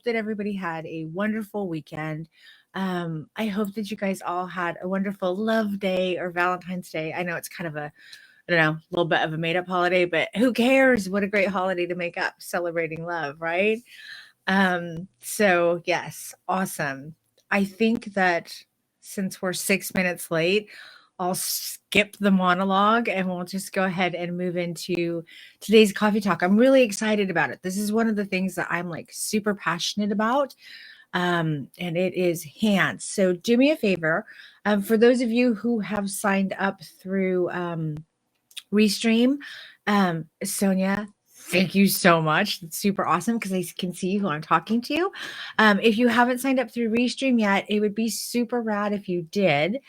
that everybody had a wonderful weekend. I hope that you guys all had a wonderful Love Day or Valentine's Day. I know it's kind of a, I don't know, a little bit of a made up holiday, but who cares? What a great holiday to make up celebrating love, right? So yes, awesome. I think that since we're 6 minutes late, I'll skip the monologue and we'll just go ahead and move into today's coffee talk. I'm really excited about it. This is one of the things that I'm like super passionate about. And it is hands. So do me a favor. For those of you who have signed up through Restream. Sonia, thank you so much. It's super awesome because I can see who I'm talking to. If you haven't signed up through Restream yet, it would be super rad if you did.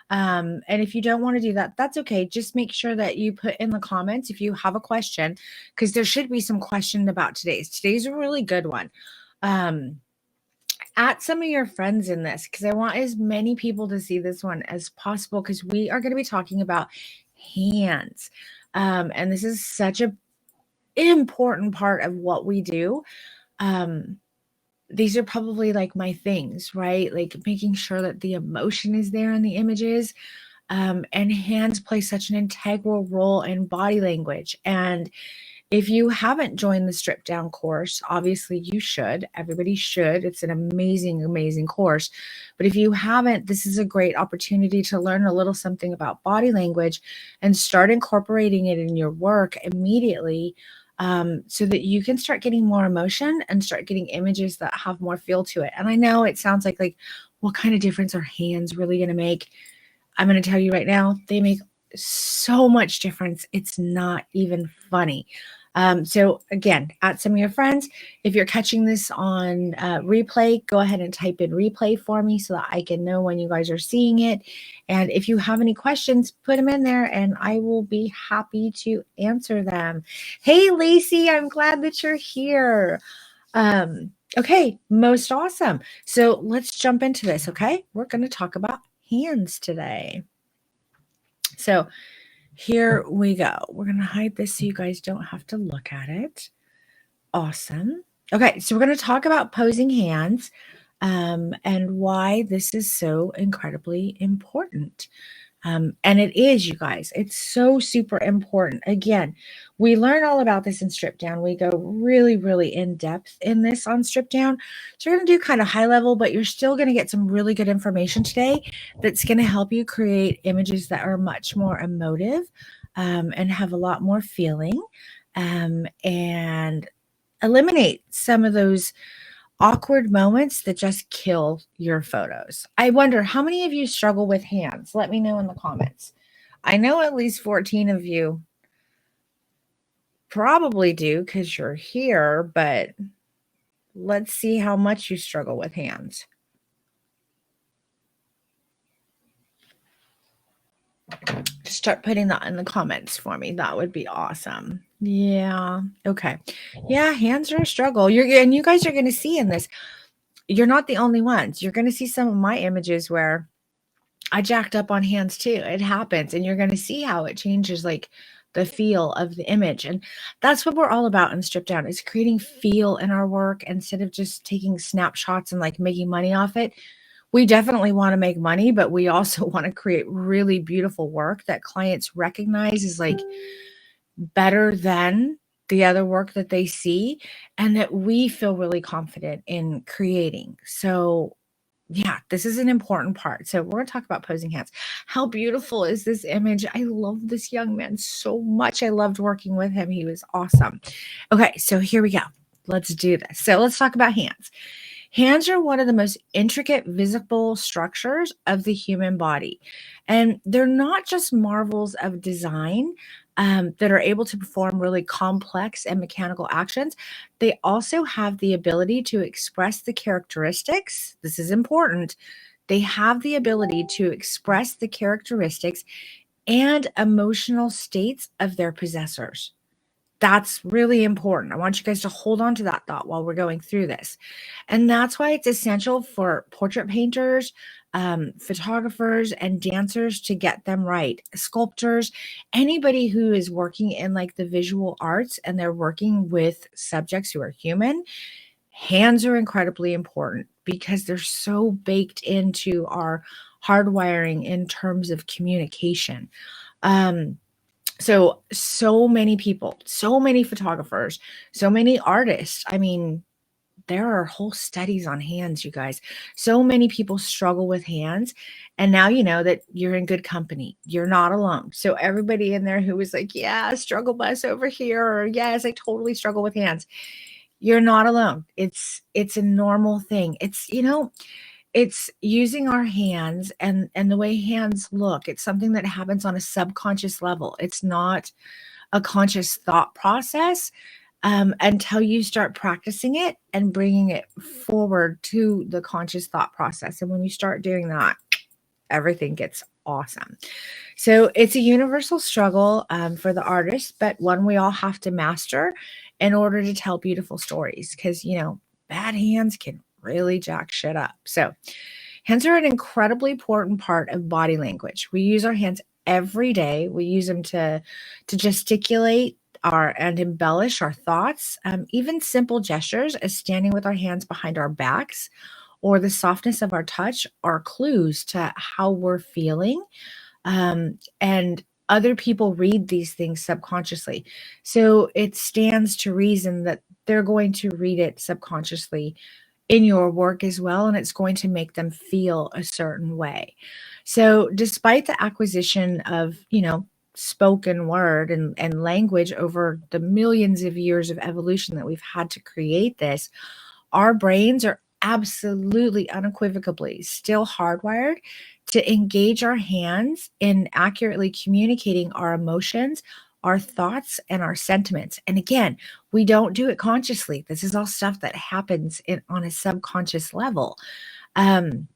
And if you don't want to do that, that's okay. Just make sure that you put in the comments if you have a question, because there should be some question about today's. Today's a really good one. At some of your friends in this because I want as many people to see this one as possible because we are going to be talking about hands. And this is such a important part of what we do. These are probably like my things, right? Like making sure that the emotion is there in the images. And hands play such an integral role in body language. And if you haven't joined the Strip Down course, obviously you should. Everybody should. It's an amazing, amazing course. But if you haven't, this is a great opportunity to learn a little something about body language and start incorporating it in your work immediately, so that you can start getting more emotion and start getting images that have more feel to it. And I know it sounds like what kind of difference are hands really going to make? I'm going to tell you right now, they make so much difference. It's not even funny. So again, at some of your friends, if you're catching this on replay, go ahead and type in replay for me so that I can know when you guys are seeing it. And if you have any questions, put them in there and I will be happy to answer them. Hey, Lacey, I'm glad that you're here. Okay, most awesome. So let's jump into this, okay? We're going to talk about hands today. So here we go. We're going to hide this so you guys don't have to look at it. Awesome. Okay, so we're going to talk about posing hands and why this is so incredibly important. And it is, you guys, it's so super important. Again, we learn all about this in Strip Down. We go really, really in depth in this on Strip Down. So we're going to do kind of high level, but you're still going to get some really good information today that's going to help you create images that are much more emotive and have a lot more feeling, and eliminate some of those awkward moments that just kill your photos. I wonder how many of you struggle with hands? Let me know in the comments. I know at least 14 of you probably do because you're here, but let's see how much you struggle with hands. Just start putting that in the comments for me. That would be awesome. Yeah. Okay. Yeah, hands are a struggle. And you guys are going to see in this, you're not the only ones. You're going to see some of my images where I jacked up on hands too. It happens. And you're going to see how it changes like the feel of the image. And that's what we're all about in Strip Down, is creating feel in our work instead of just taking snapshots and like making money off it. We definitely want to make money, but we also want to create really beautiful work that clients recognize as like better than the other work that they see and that we feel really confident in creating. So yeah, this is an important part. So we're going to talk about posing hands. How beautiful is this image? I love this young man so much. I loved working with him. He was awesome. Okay, so here we go. Let's do this. So let's talk about hands. Hands are one of the most intricate visible structures of the human body. And they're not just marvels of design that are able to perform really complex and mechanical actions. They also have the ability to express the characteristics. This is important. They have the ability to express the characteristics and emotional states of their possessors. That's really important. I want you guys to hold on to that thought while we're going through this. And that's why it's essential for portrait painters, photographers, and dancers to get them right. Sculptors, anybody who is working in like the visual arts and they're working with subjects who are human, Hands are incredibly important because they're so baked into our hardwiring in terms of communication. Um, so many people, so many photographers, so many artists. I mean, there are whole studies on hands, you guys. So many people struggle with hands, and now you know that you're in good company. You're not alone. So everybody in there who was like, "Yeah, struggle bus over here," or "Yes, I totally struggle with hands." You're not alone. It's a normal thing. It's using our hands and the way hands look. It's something that happens on a subconscious level. It's not a conscious thought process, until you start practicing it and bringing it forward to the conscious thought process. And when you start doing that, everything gets awesome. So it's a universal struggle, for the artist, but one we all have to master in order to tell beautiful stories. Because, bad hands can really jack shit up. So hands are an incredibly important part of body language. We use our hands every day. We use them to gesticulate our and embellish our thoughts. Even simple gestures as standing with our hands behind our backs or the softness of our touch are clues to how we're feeling. And other people read these things subconsciously. So it stands to reason that they're going to read it subconsciously in your work as well, and it's going to make them feel a certain way. So, despite the acquisition of, spoken word and language over the millions of years of evolution that we've had to create this, our brains are absolutely unequivocally still hardwired to engage our hands in accurately communicating our emotions, our thoughts, and our sentiments. And again, we don't do it consciously. This is all stuff that happens on a subconscious level. Um,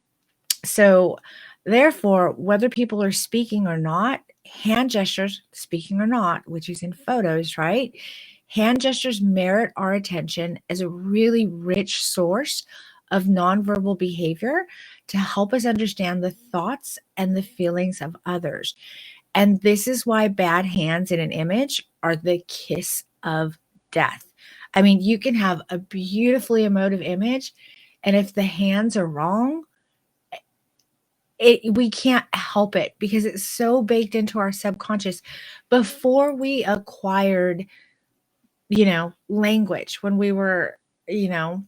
so, therefore, whether people are speaking or not, hand gestures, speaking or not, which is in photos, right? Hand gestures merit our attention as a really rich source of nonverbal behavior to help us understand the thoughts and the feelings of others. And this is why bad hands in an image are the kiss of death. I mean, you can have a beautifully emotive image, and if the hands are wrong, we can't help it because it's so baked into our subconscious. Before we acquired, language, when we were, you know,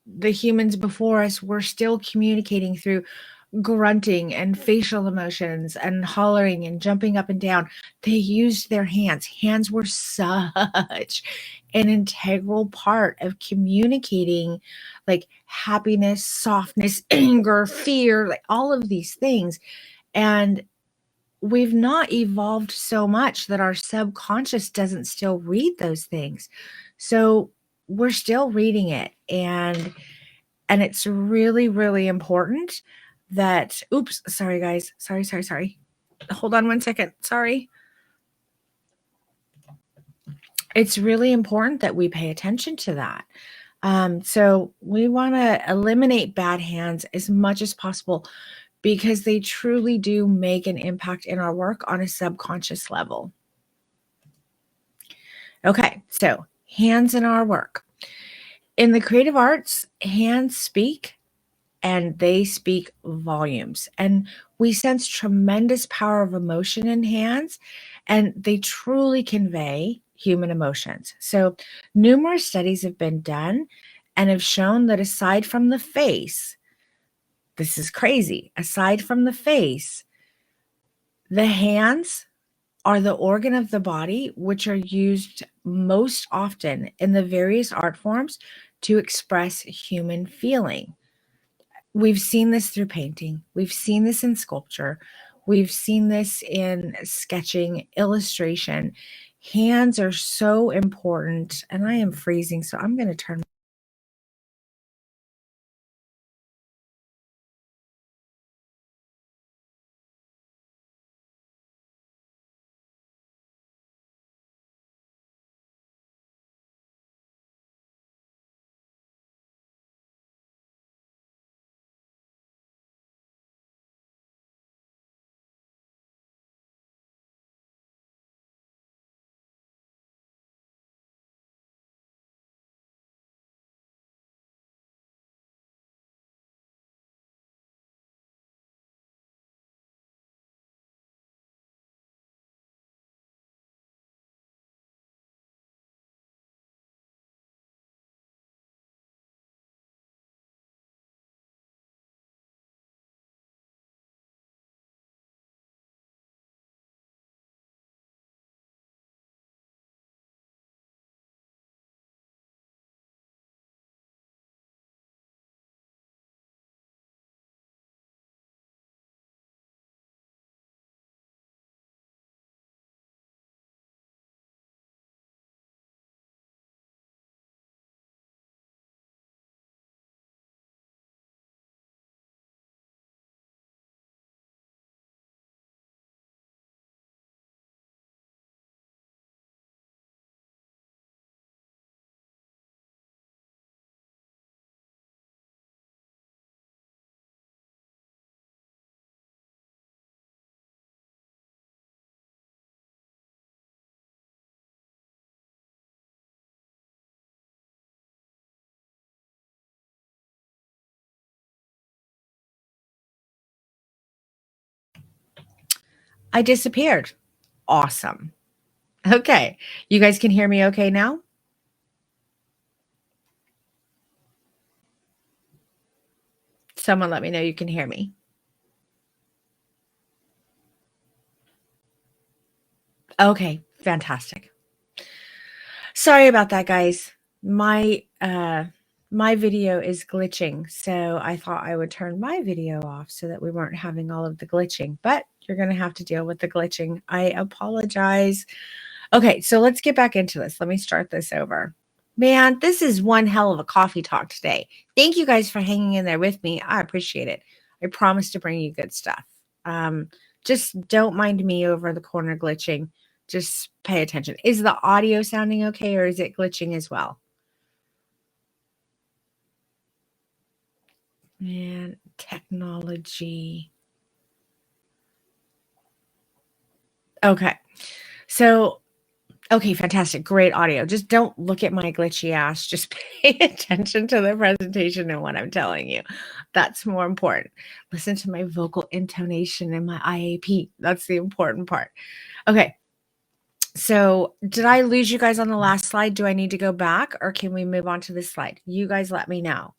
the humans before us were still communicating through grunting and facial emotions and hollering and jumping up and down. They used their hands. Hands were such an integral part of communicating, like happiness, softness, anger, fear, like all of these things. And we've not evolved so much that our subconscious doesn't still read those things. So we're still reading it. And it's really, really important that oops, sorry guys. Sorry. Hold on one second. Sorry. It's really important that we pay attention to that. So we want to eliminate bad hands as much as possible because they truly do make an impact in our work on a subconscious level. Okay, so hands in our work. In the creative arts, hands speak and they speak volumes. And we sense tremendous power of emotion in hands, and they truly convey human emotions. So, numerous studies have been done and have shown that aside from the face, this is crazy, aside from the face, the hands are the organ of the body which are used most often in the various art forms to express human feeling. We've seen this through painting. We've seen this in sculpture. We've seen this in sketching, illustration. Hands are so important, and I am freezing, so I'm going to turn I disappeared. Awesome. Okay. You guys can hear me okay now? Someone let me know you can hear me. Okay, fantastic. Sorry about that, guys. My video is glitching, so I thought I would turn my video off so that we weren't having all of the glitching, but you're gonna have to deal with the glitching. I apologize. Okay, so let's get back into this. Let me start this over. Man, this is one hell of a coffee talk today. Thank you guys for hanging in there with me. I appreciate it. I promise to bring you good stuff. Just don't mind me over the corner glitching. Just pay attention. Is the audio sounding okay or is it glitching as well? Man, technology. Okay. So, okay, fantastic. Great audio. Just don't look at my glitchy ass. Just pay attention to the presentation and what I'm telling you. That's more important. Listen to my vocal intonation and my IAP. That's the important part. Okay. So, did I lose you guys on the last slide? Do I need to go back or can we move on to this slide? You guys let me know.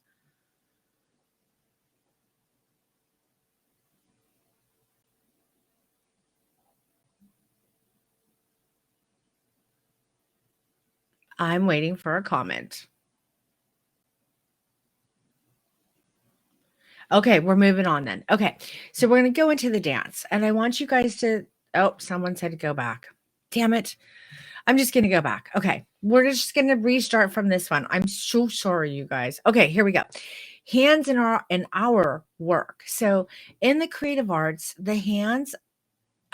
I'm waiting for a comment. Okay, we're moving on then. Okay, so we're going to go into the dance, and I want you guys to. Oh, someone said to go back. Damn it. I'm just going to go back. Okay, we're just going to restart from this one. I'm so sorry, you guys. Okay, here we go. Hands in our work. So in the creative arts, the hands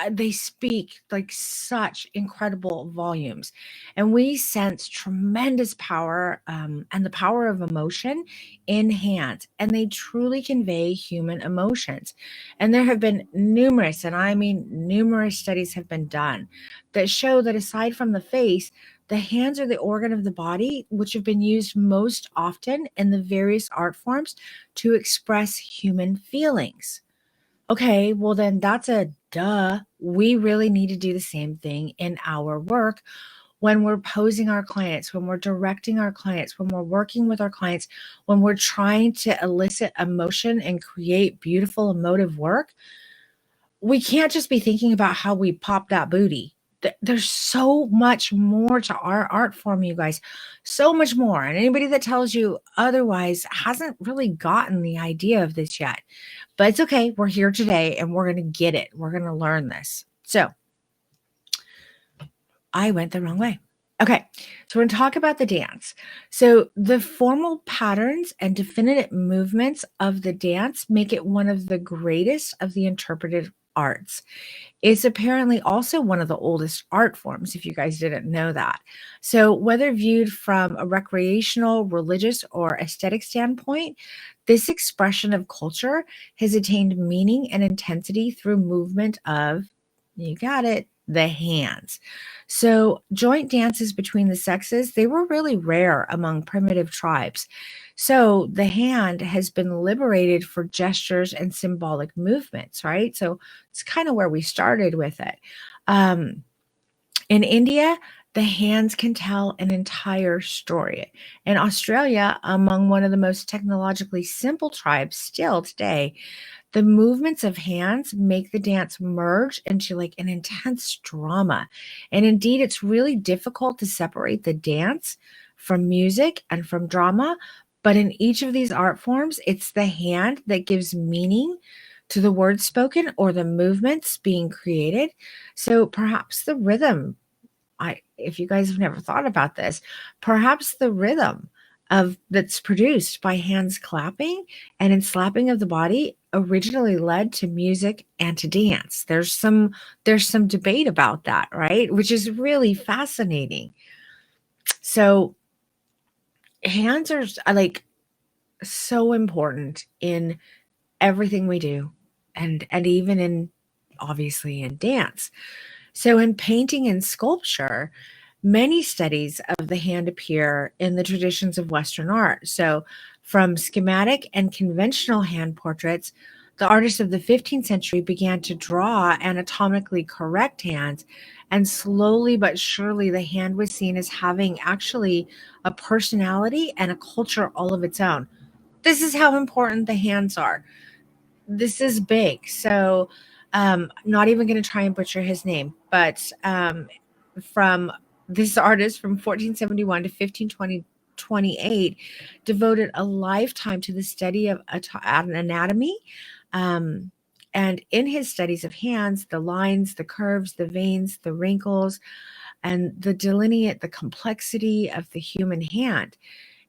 they speak like such incredible volumes, and we sense tremendous power and the power of emotion in hands, and they truly convey human emotions. And there have been numerous, and I mean numerous, studies have been done that show that aside from the face, the hands are the organ of the body which have been used most often in the various art forms to express human feelings. Okay, well, then that's a duh. We really need to do the same thing in our work when we're posing our clients, when we're directing our clients, when we're working with our clients, when we're trying to elicit emotion and create beautiful emotive work. We can't just be thinking about how we pop that booty. There's so much more to our art form, you guys. So much more. And anybody that tells you otherwise hasn't really gotten the idea of this yet. But it's okay. We're here today and we're going to get it. We're going to learn this. So I went the wrong way. Okay, so we're going to talk about the dance. So the formal patterns and definitive movements of the dance make it one of the greatest of the interpretive arts. It's apparently also one of the oldest art forms, if you guys didn't know that. So, whether viewed from a recreational, religious, or aesthetic standpoint, this expression of culture has attained meaning and intensity through movement of, you got it, the hands. So, joint dances between the sexes, they were really rare among primitive tribes. So, the hand has been liberated for gestures and symbolic movements, right? So, it's kind of where we started with it. Um, in India, the hands can tell an entire story. In Australia, among one of the most technologically simple tribes still today, the movements of hands make the dance merge into like an intense drama. And indeed, it's really difficult to separate the dance from music and from drama. But in each of these art forms, it's the hand that gives meaning to the words spoken or the movements being created. So perhaps the rhythm, if you guys have never thought about this, perhaps the rhythm of that's produced by hands clapping and in slapping of the body originally led to music and to dance. There's some debate about that, right? Which is really fascinating. So hands are like so important in everything we do, and even in obviously in dance. So in painting and sculpture, many studies of the hand appear in the traditions of Western art. So from schematic and conventional hand portraits, The artists of the 15th century began to draw anatomically correct hands, and slowly but surely the hand was seen as having actually a personality and a culture all of its own. This is how important the hands are. This is big. So, not even going to try and butcher his name, but from this artist from 1471 to 1528 devoted a lifetime to the study of anatomy. Um, and in his studies of hands, the lines, the curves, the veins, the wrinkles, and the delineate the complexity of the human hand.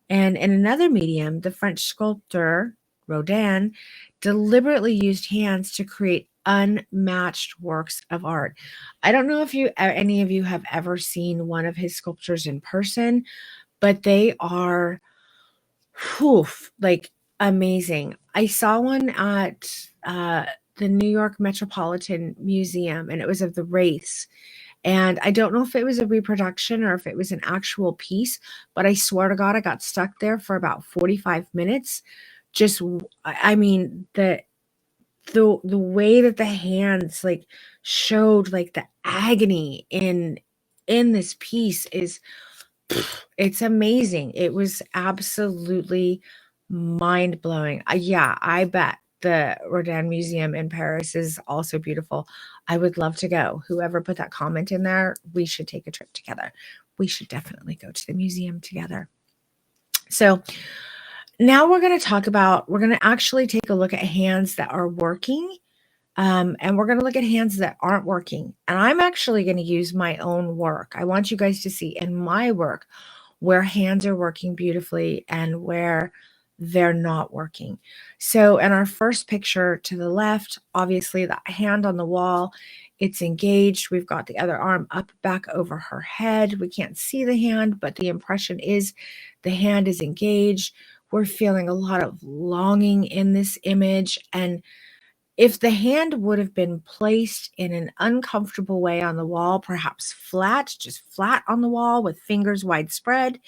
And in another medium, the French sculptor Rodin deliberately used hands to create unmatched works of art. I don't know if any of you have ever seen one of his sculptures in person, but they are like amazing. I saw one at the New York Metropolitan Museum, and it was of the Wraiths. And I don't know if it was a reproduction or if it was an actual piece, but I swear to God, I got stuck there for about 45 minutes. I mean, the way that the hands like showed like the agony in this piece is it's amazing. It was absolutely mind-blowing. Yeah, I bet the Rodin Museum in Paris is also beautiful. I would love to go. Whoever put that comment in there, we should take a trip together. We should definitely go to the museum together. So now we're going to actually take a look at hands that are working. And we're going to look at hands that aren't working. And I'm actually going to use my own work. I want you guys to see in my work where hands are working beautifully and where they're not working. So in our first picture to the left, obviously that hand on the wall, it's engaged. We've got the other arm up back over her head. We can't see the hand, but the impression is the hand is engaged. We're feeling a lot of longing in this image. And if the hand would have been placed in an uncomfortable way on the wall, perhaps flat, just flat on the wall with fingers widespread,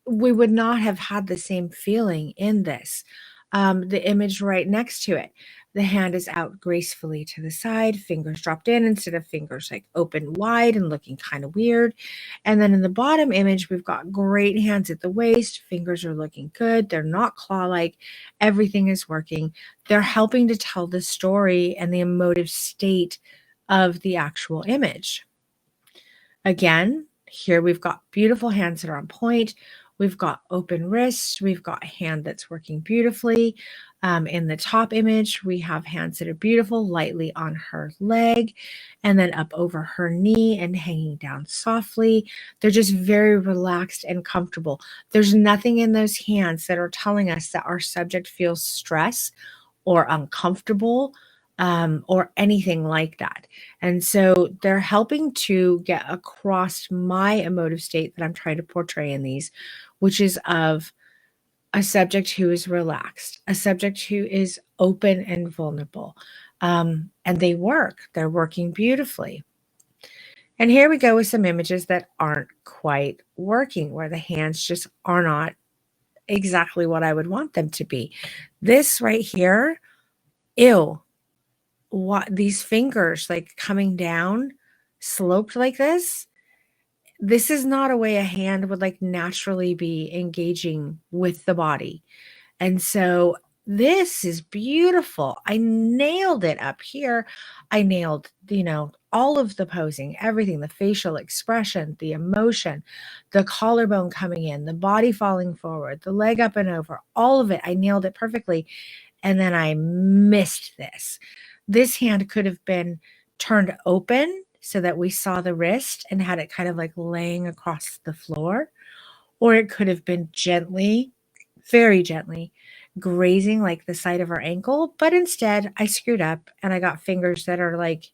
we would not have had the same feeling in this. The image right next to it, the hand is out gracefully to the side, fingers dropped in instead of fingers like open wide and looking kind of weird. And then in the bottom image, we've got great hands at the waist, fingers are looking good, they're not claw-like, everything is working. They're helping to tell the story and the emotive state of the actual image. Again, here we've got beautiful hands that are on point. We've got open wrists. We've got a hand that's working beautifully. In the top image, we have hands that are beautiful, lightly on her leg, and then up over her knee and hanging down softly. They're just very relaxed and comfortable. There's nothing in those hands that are telling us that our subject feels stress or uncomfortable or anything like that. And so they're helping to get across my emotive state that I'm trying to portray in these, which is of a subject who is relaxed, a subject who is open and vulnerable. And they're working beautifully. And here we go with some images that aren't quite working, where the hands just are not exactly what I would want them to be. This right here, ew. What these fingers like coming down sloped like this is not a way a hand would like naturally be engaging with the body. And so this is beautiful. I nailed it up here. I nailed, all of the posing, everything, the facial expression, the emotion, the collarbone coming in, the body falling forward, the leg up and over, all of it. I nailed it perfectly. And then I missed this. This hand could have been turned open so that we saw the wrist and had it kind of like laying across the floor, or it could have been gently, very gently grazing like the side of her ankle. But instead, I screwed up and I got fingers that are like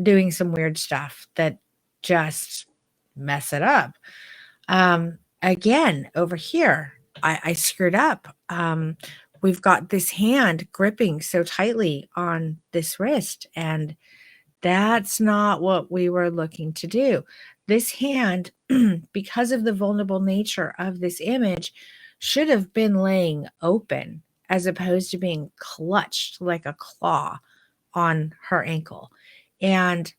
doing some weird stuff that just mess it up. Again, over here, I screwed up. We've got this hand gripping so tightly on this wrist, and that's not what we were looking to do. This hand, because of the vulnerable nature of this image, should have been laying open as opposed to being clutched like a claw on her ankle. And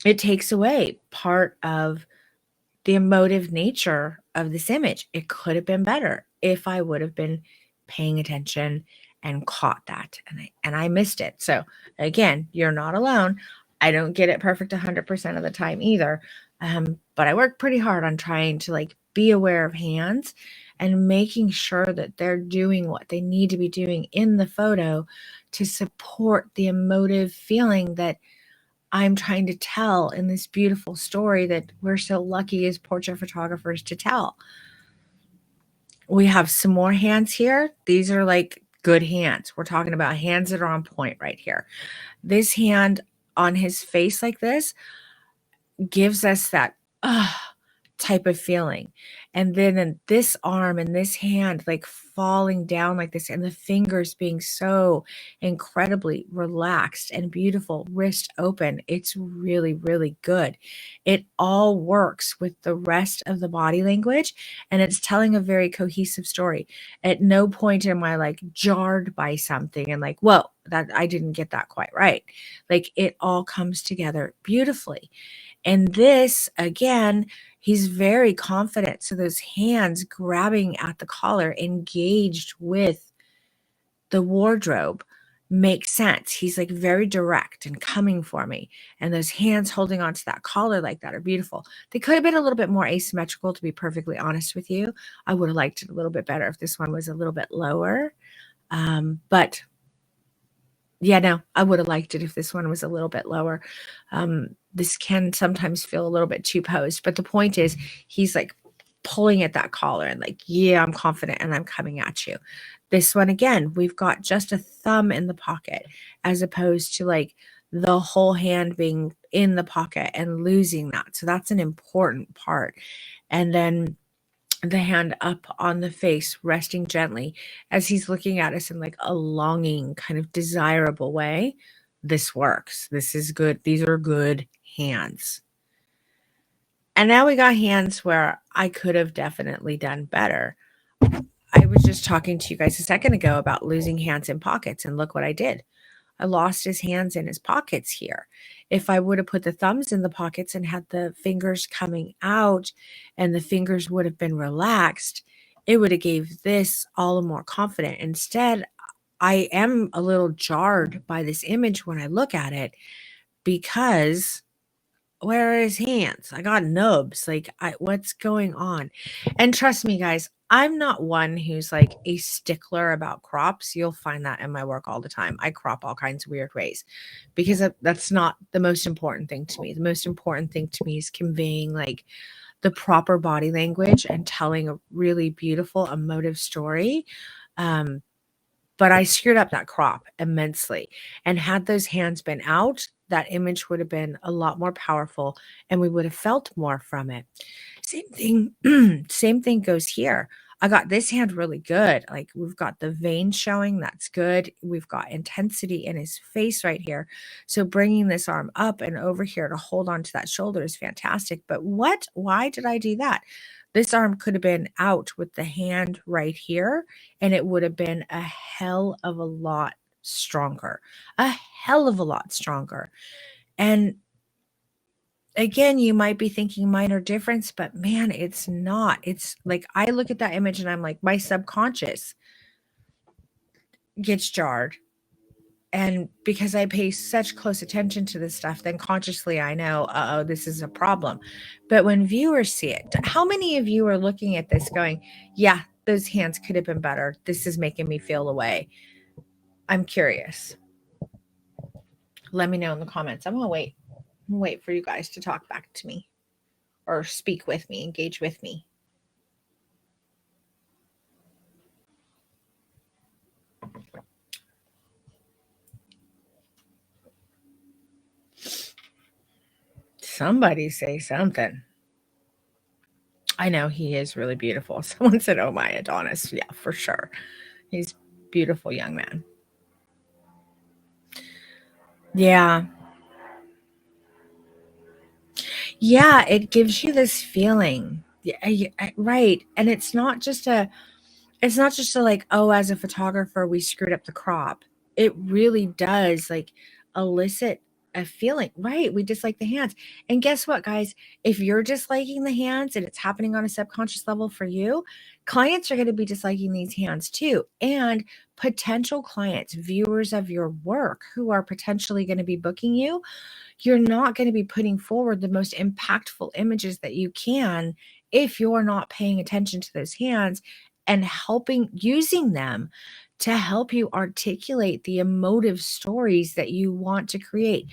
it takes away part of the emotive nature of this image. It could have been better if I would have been paying attention and caught that, and I missed it. So again, you're not alone. I don't get it perfect 100% of the time either. But I work pretty hard on trying to like be aware of hands and making sure that they're doing what they need to be doing in the photo to support the emotive feeling that I'm trying to tell in this beautiful story that we're so lucky as portrait photographers to tell. We have some more hands here. These are like good hands. We're talking about hands that are on point right here. This hand on his face like this gives us that type of feeling. And then in this arm and this hand like falling down like this, and the fingers being so incredibly relaxed and beautiful, wrist open. It's really, really good. It all works with the rest of the body language, and it's telling a very cohesive story. At no point am I like jarred by something and like, whoa, that I didn't get that quite right. Like it all comes together beautifully. And this, again, he's very confident. So those hands grabbing at the collar, engaged with the wardrobe, makes sense. He's like very direct and coming for me. And those hands holding onto that collar like that are beautiful. They could have been a little bit more asymmetrical, to be perfectly honest with you. I would have liked it a little bit better if this one was a little bit lower. But yeah, no, I would have liked it if this one was a little bit lower. This can sometimes feel a little bit too posed, but the point is he's like pulling at that collar and like, yeah, I'm confident and I'm coming at you. This one, again, we've got just a thumb in the pocket as opposed to like the whole hand being in the pocket and losing that. So that's an important part. And then the hand up on the face, resting gently as he's looking at us in like a longing, kind of desirable way. This works. This is good. These are good hands. And now we got hands where I could have definitely done better. I was just talking to you guys a second ago about losing hands in pockets, and look what I did. I lost his hands in his pockets here. If I would have put the thumbs in the pockets and had the fingers coming out and the fingers would have been relaxed, it would have gave this all more confident. Instead, I am a little jarred by this image when I look at it because where are his hands? I got nubs. Like, what's going on? And trust me, guys, I'm not one who's like a stickler about crops. You'll find that in my work all the time. I crop all kinds of weird ways because that's not the most important thing to me. The most important thing to me is conveying like the proper body language and telling a really beautiful, emotive story. But I screwed up that crop immensely. And had those hands been out, that image would have been a lot more powerful and we would have felt more from it. Same thing, same thing goes here. I got this hand really good. Like we've got the vein showing, that's good. We've got intensity in his face right here. So bringing this arm up and over here to hold on to that shoulder is fantastic. But why did I do that? This arm could have been out with the hand right here, and it would have been a hell of a lot stronger, a hell of a lot stronger. And again, you might be thinking minor difference, but man, it's not. It's like I look at that image and I'm like, my subconscious gets jarred. And because I pay such close attention to this stuff, then consciously I know, oh, this is a problem. But when viewers see it, how many of you are looking at this going, yeah, those hands could have been better. This is making me feel away. I'm curious. Let me know in the comments. I'm going to wait for you guys to talk back to me or speak with me, engage with me. Somebody say something. I know he is really beautiful. Someone said, oh my Adonis. Yeah, for sure. He's a beautiful young man. Yeah. Yeah, it gives you this feeling. Yeah, right. And it's not just It's not just so like, oh, as a photographer, we screwed up the crop. It really does like elicit a feeling, right? We dislike the hands. And guess what, guys? If you're disliking the hands and it's happening on a subconscious level for you, clients are going to be disliking these hands too. And potential clients, viewers of your work who are potentially going to be booking you, you're not going to be putting forward the most impactful images that you can if you're not paying attention to those hands and helping using them to help you articulate the emotive stories that you want to create.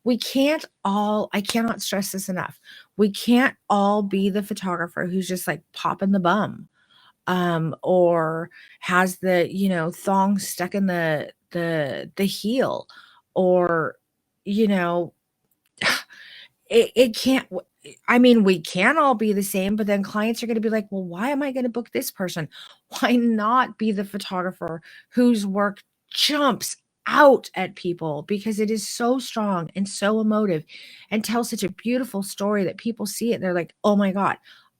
We can't all, I cannot stress this enough. We can't all be the photographer who's just like popping the bum or has the, thong stuck in the heel or, you know, it can't I mean, we can all be the same, but then clients are gonna be like, "Well, why am I gonna book this person? Why not be the photographer whose work jumps out at people because it is so strong and so emotive and tells such a beautiful story that people see it and they're like, "Oh my god,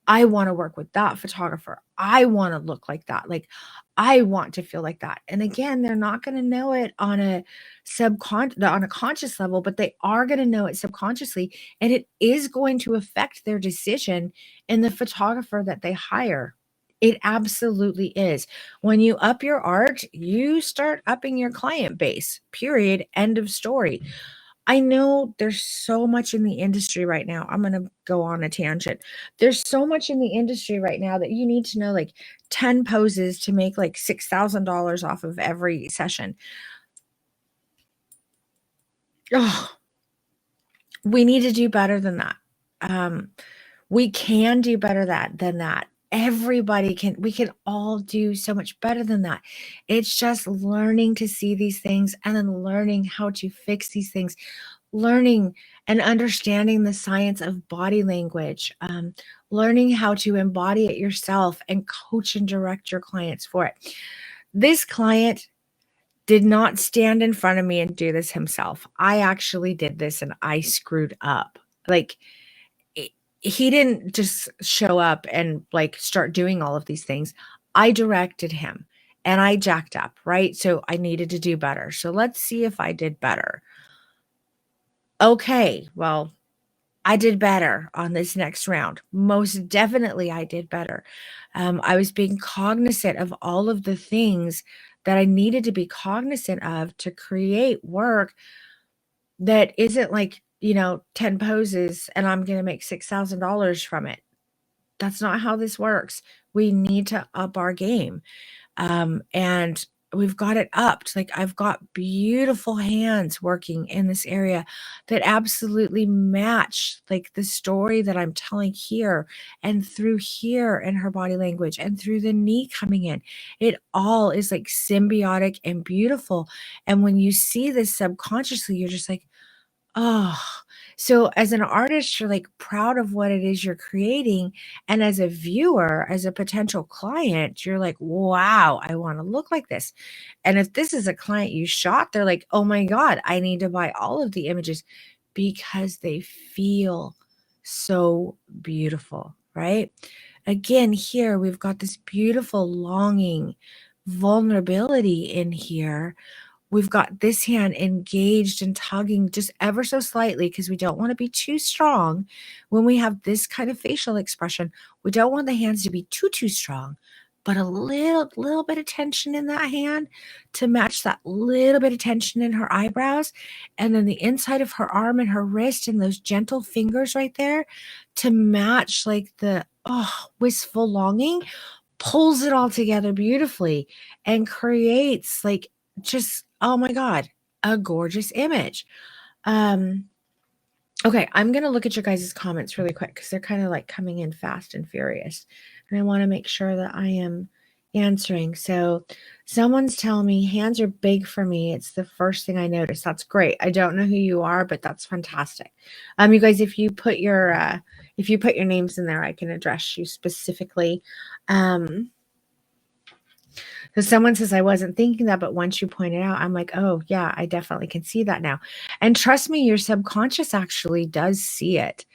I wanna work with that photographer. I wanna look like that. Like, I want to feel like that." And again, they're not gonna know it on a conscious level, but they are gonna know it subconsciously, and it is going to affect their decision in the photographer that they hire. It absolutely is. When you up your art, you start upping your client base, period, end of story. I know there's so much in the industry right now. I'm gonna go on a tangent. There's so much in the industry right now that you need to know, like, 10 poses to make, like, $6,000 off of every session. Ugh, we need to do better than that. Um, we can do better than that. Everybody can we can all do so much better than that. It's just learning to see these things and then learning how to fix these things, learning and understanding the science of body language, learning how to embody it yourself and coach and direct your clients for it. This client did not stand in front of me and do this himself. I actually did this and I screwed up. Like, I he didn't just show up and, like, start doing all of these things. I directed him, and I jacked up, right? So, I needed to do better. So, let's see if I did better. Okay, well, I did better on this next round. Most definitely, I did better. I was being cognizant of all of the things that I needed to be cognizant of to create work that isn't like, 10 poses and I'm gonna make $6,000 from it. That's not how this works. We need to up our game. And we've got it upped. Like, I've got beautiful hands working in this area that absolutely match like the story that I'm telling here and through here in her body language and through the knee coming in. It all is like symbiotic and beautiful. And when you see this subconsciously, you're just like, oh, so as an artist, you're, like, proud of what it is you're creating, and as a viewer, as a potential client, you're like, "Wow, I wanna look like this." And if this is a client you shot, they're like, "Oh my god, I need to buy all of the images," because they feel so beautiful, right? Again, here, we've got this beautiful longing, vulnerability in here. We've got this hand engaged and tugging just ever so slightly because we don't wanna be too strong when we have this kind of facial expression. We don't want the hands to be too strong, but a little bit of tension in that hand to match that little bit of tension in her eyebrows, and then the inside of her arm and her wrist and those gentle fingers right there to match, like, the, wistful longing, pulls it all together beautifully and creates, like, just, oh my god, a gorgeous image. Um, okay, I'm gonna look at your guys' comments really quick because 'cause they're kinda, like, coming in fast and furious, and I wanna make sure that I am answering. So, someone's telling me, "Hands are big for me, it's the first thing I notice." That's great. I don't know who you are, but that's fantastic. You guys, if you put your names in there, I can address you specifically. Um so someone says, "I wasn't thinking that, but once you point it out, I'm like, oh, yeah, I definitely can see that now." And trust me, your subconscious actually does see it.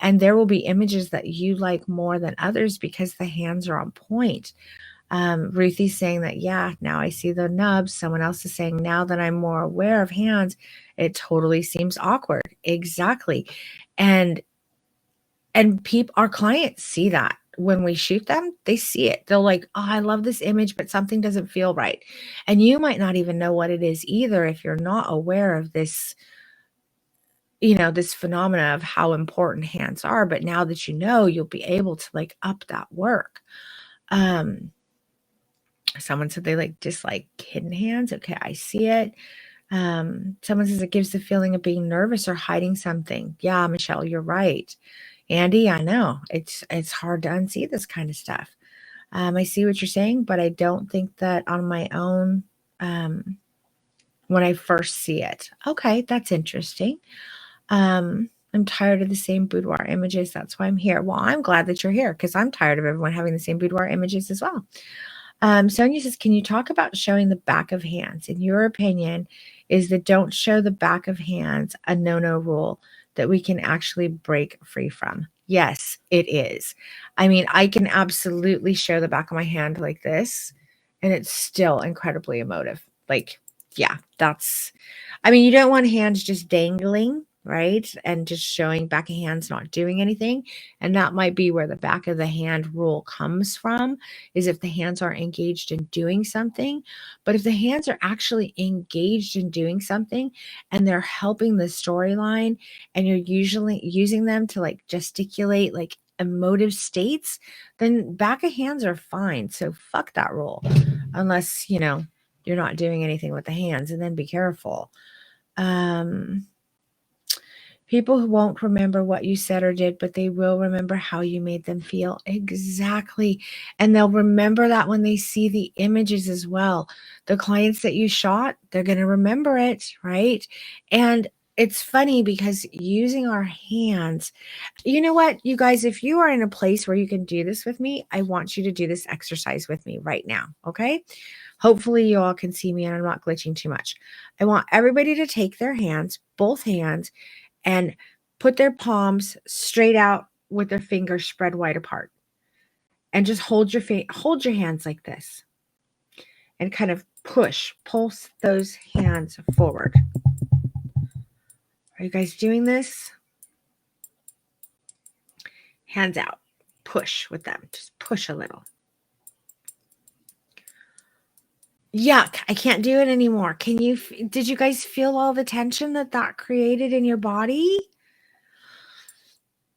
And there will be images that you like more than others because the hands are on point. Ruthie's saying that, yeah, now I see the nubs. Someone else is saying, now that I'm more aware of hands, it totally seems awkward. Exactly. And our clients see that when we shoot them, they see it. They're like, oh, I love this image, but something doesn't feel right. And you might not even know what it is either if you're not aware of this, this phenomena of how important hands are. But now that you know, you'll be able to like up that work. Someone said they dislike hidden hands. Okay, I see it. Someone says it gives the feeling of being nervous or hiding something. Yeah, Michelle, you're right. Andy, I know it's hard to unsee this kind of stuff. I see what you're saying, but I don't think that on my own when I first see it. Okay, that's interesting. I'm tired of the same boudoir images. That's why I'm here. Well, I'm glad that you're here because I'm tired of everyone having the same boudoir images as well. Sonia says, can you talk about showing the back of hands? In your opinion, is the don't show the back of hands a no-no rule that we can actually break free from? Yes, it is. I mean, I can absolutely show the back of my hand like this, and it's still incredibly emotive. Yeah, you don't want hands just dangling, right? And just showing back of hands not doing anything. And that might be where the back of the hand rule comes from, is if the hands aren't engaged in doing something. But if the hands are actually engaged in doing something and they're helping the storyline, and you're usually using them to gesticulate emotive states, then back of hands are fine. So fuck that rule, unless, you're not doing anything with the hands, and then be careful. People who won't remember what you said or did, but they will remember how you made them feel. Exactly. And they'll remember that when they see the images as well. The clients that you shot, they're going to remember it, right? And it's funny because using our hands, you know what, you guys, if you are in a place where you can do this with me, I want you to do this exercise with me right now, okay? Hopefully you all can see me and I'm not glitching too much. I want everybody to take their hands, both hands, and put their palms straight out with their fingers spread wide apart. And just hold your hands like this. And kind of pulse those hands forward. Are you guys doing this? Hands out. Push with them. Just push a little. Yuck, I can't do it anymore. Did you guys feel all the tension that created in your body?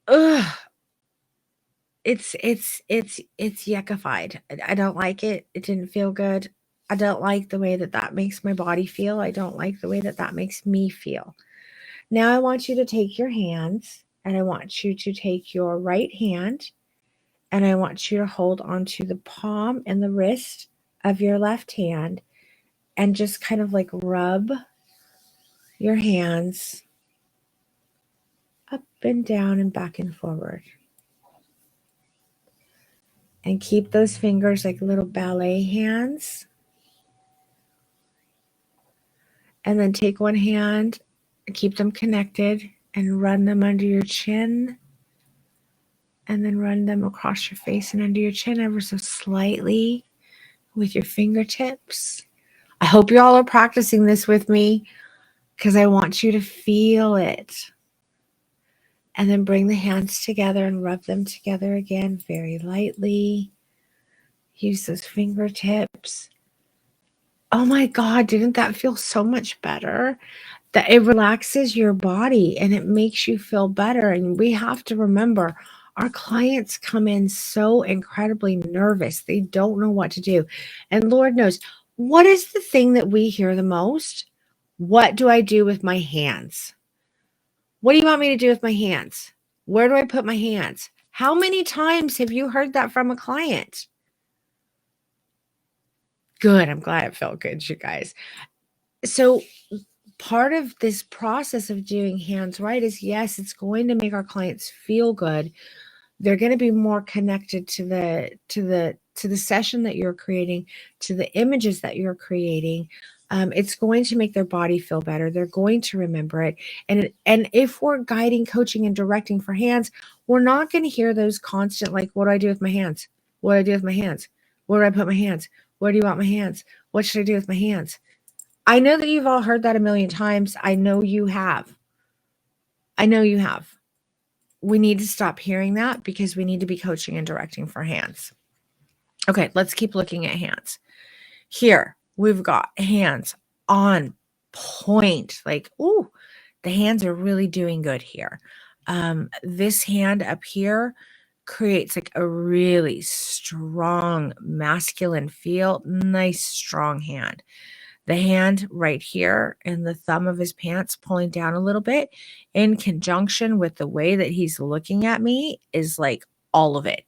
Ugh. It's yuckified. I don't like it. It didn't feel good. I don't like the way that makes my body feel. I don't like the way that makes me feel. Now I want you to take your hands, and I want you to take your right hand, and I want you to hold onto the palm and the wrist of your left hand and just kind of rub your hands up and down and back and forward. And keep those fingers like little ballet hands. And then take one hand, keep them connected, and run them under your chin. And then run them across your face and under your chin ever so slightly with your fingertips. I hope you all are practicing this with me because I want you to feel it. And then bring the hands together and rub them together again very lightly. Use those fingertips. Oh my God, didn't that feel so much better? That it relaxes your body and it makes you feel better. And we have to remember, our clients come in so incredibly nervous. They don't know what to do. And Lord knows, what is the thing that we hear the most? What do I do with my hands? What do you want me to do with my hands? Where do I put my hands? How many times have you heard that from a client? Good. I'm glad it felt good, you guys. So part of this process of doing hands right is, yes, it's going to make our clients feel good. They're going to be more connected to the session that you're creating, to the images that you're creating. It's going to make their body feel better. They're going to remember it. And if we're guiding, coaching, and directing for hands, we're not going to hear those constant, what do I do with my hands? What do I do with my hands? Where do I put my hands? Where do you want my hands? What should I do with my hands? I know that you've all heard that a million times. I know you have. I know you have. We need to stop hearing that because we need to be coaching and directing for hands. Okay, let's keep looking at hands. Here, we've got hands on point. Like, ooh, the hands are really doing good here. This hand up here creates like a really strong masculine feel. Nice, strong hand. The hand right here and the thumb of his pants pulling down a little bit in conjunction with the way that he's looking at me is like all of it.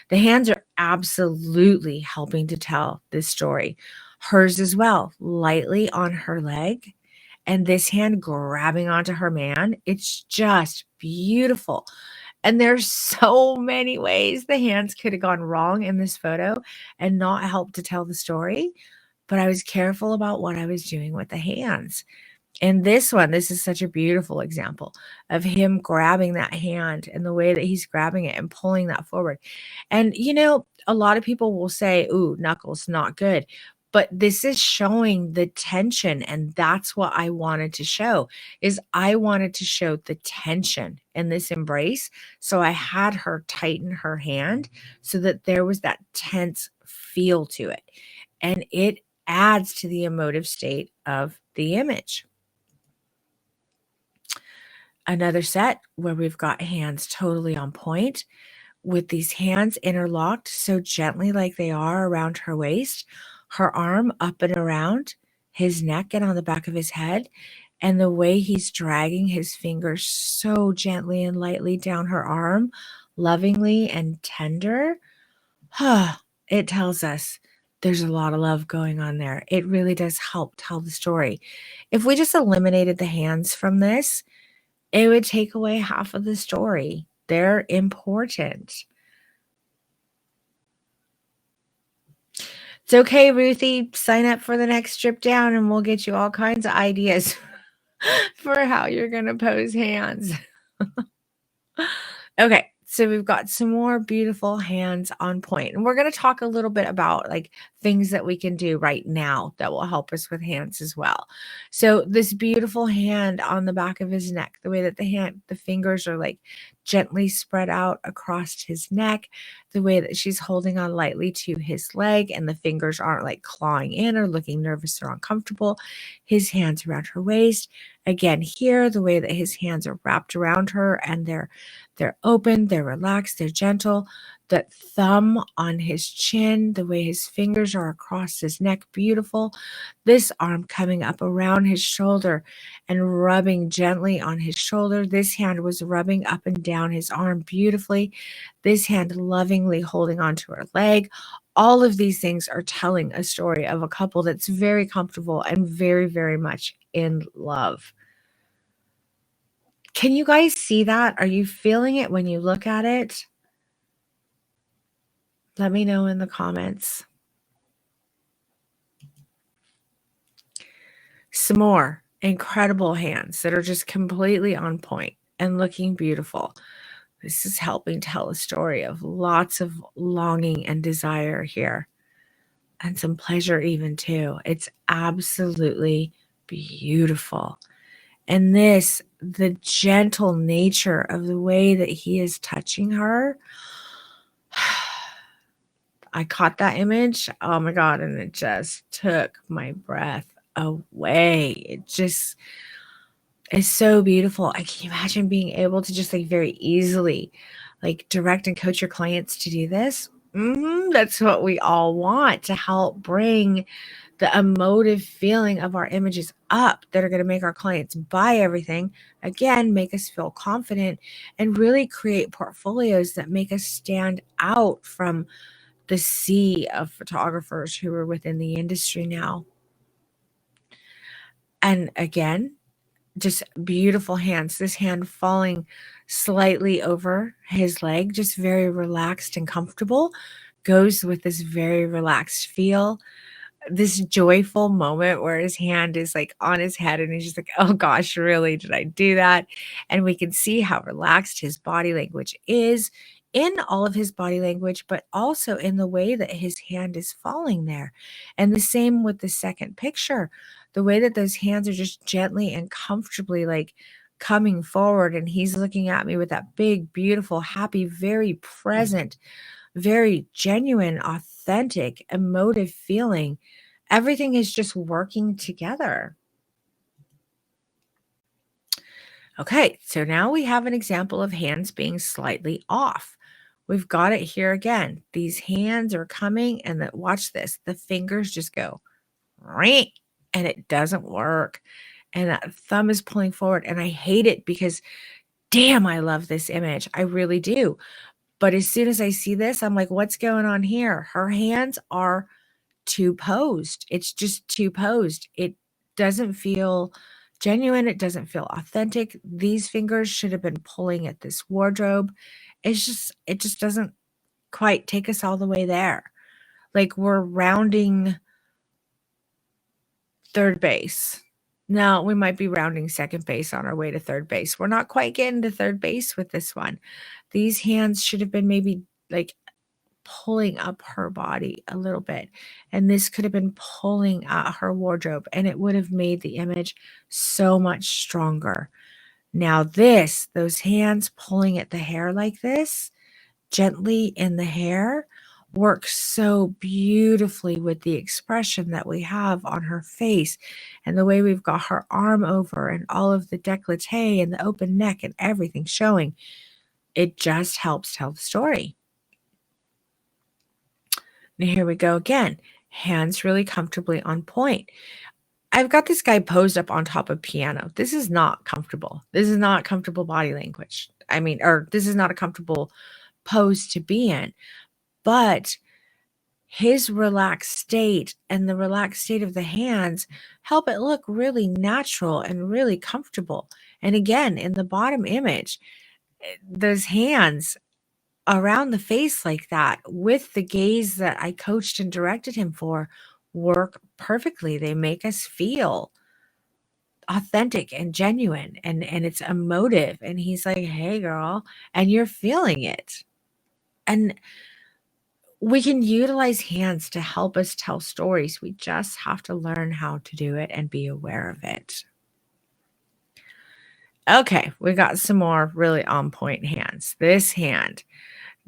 The hands are absolutely helping to tell this story. Hers as well, lightly on her leg, and this hand grabbing onto her man. It's just beautiful. And there's so many ways the hands could have gone wrong in this photo and not helped to tell the story, but I was careful about what I was doing with the hands. And this one, this is such a beautiful example of him grabbing that hand and the way that he's grabbing it and pulling that forward. And, a lot of people will say, ooh, knuckles, not good. But this is showing the tension. And that's what I wanted to show is I wanted to show the tension in this embrace. So I had her tighten her hand so that there was that tense feel to it. And it adds to the emotive state of the image. Another set where we've got hands totally on point with these hands interlocked so gently like they are around her waist, her arm up and around his neck and on the back of his head, and the way he's dragging his fingers so gently and lightly down her arm, lovingly and tender. It tells us there's a lot of love going on there. It really does help tell the story. If we just eliminated the hands from this, it would take away half of the story. They're important. It's okay, Ruthie. Sign up for the next strip down and we'll get you all kinds of ideas for how you're going to pose hands. Okay, so we've got some more beautiful hands on point. And we're going to talk a little bit about like things that we can do right now that will help us with hands as well. So this beautiful hand on the back of his neck, the way that the fingers are like gently spread out across his neck, the way that she's holding on lightly to his leg and the fingers aren't like clawing in or looking nervous or uncomfortable. His hands around her waist. Again, here, the way that his hands are wrapped around her and they're open, they're relaxed, they're gentle. That thumb on his chin, the way his fingers are across his neck, beautiful. This arm coming up around his shoulder and rubbing gently on his shoulder. This hand was rubbing up and down his arm beautifully. This hand lovingly holding onto her leg. All of these things are telling a story of a couple that's very comfortable and very, very much in love. Can you guys see that? Are you feeling it when you look at it? Let me know in the comments. Some more incredible hands that are just completely on point and looking beautiful. This is helping tell a story of lots of longing and desire here, and some pleasure even too. It's absolutely beautiful. And this, the gentle nature of the way that he is touching her. I caught that image. Oh my God. And it just took my breath away. It just is so beautiful. I can imagine being able to just like very easily like direct and coach your clients to do this. That's what we all want, to help bring the emotive feeling of our images up that are going to make our clients buy everything, again, make us feel confident, and really create portfolios that make us stand out from the sea of photographers who are within the industry now. And again, just beautiful hands. This hand falling slightly over his leg, just very relaxed and comfortable, goes with this very relaxed feel. This joyful moment where his hand is like on his head and he's just like, oh gosh, really, did I do that? And we can see how relaxed his body language is in all of his body language, but also in the way that his hand is falling there. And the same with the second picture, the way that those hands are just gently and comfortably like coming forward. And he's looking at me with that big, beautiful, happy, very present, very genuine, authentic, emotive feeling. Everything is just working together. Okay, so now we have an example of hands being slightly off. We've got it here again. These hands are coming, and watch this. The fingers just go, "Ring," and it doesn't work. And that thumb is pulling forward, and I hate it because, damn, I love this image. I really do. But as soon as I see this, I'm like, what's going on here? Her hands are too posed. It's just too posed. It doesn't feel genuine. It doesn't feel authentic. These fingers should have been pulling at this wardrobe. It just doesn't quite take us all the way there. Like we're rounding third base. No, we might be rounding second base on our way to third base. We're not quite getting to third base with this one. These hands should have been maybe like pulling up her body a little bit, and this could have been pulling at her wardrobe, and it would have made the image so much stronger. Now those hands pulling at the hair like this, gently in the hair, works so beautifully with the expression that we have on her face and the way we've got her arm over and all of the décolleté and the open neck and everything showing. It just helps tell the story. Now here we go again. Hands really comfortably on point. I've got this guy posed up on top of piano. This is not comfortable. This is not comfortable body language. I mean, or this is not a comfortable pose to be in. But his relaxed state and the relaxed state of the hands help it look really natural and really comfortable. And again, in the bottom image, those hands around the face like that with the gaze that I coached and directed him for work perfectly. They make us feel authentic and genuine and it's emotive. And he's like, "Hey girl," and you're feeling it. And we can utilize hands to help us tell stories. We just have to learn how to do it and be aware of it. Okay, we got some more really on point hands. This hand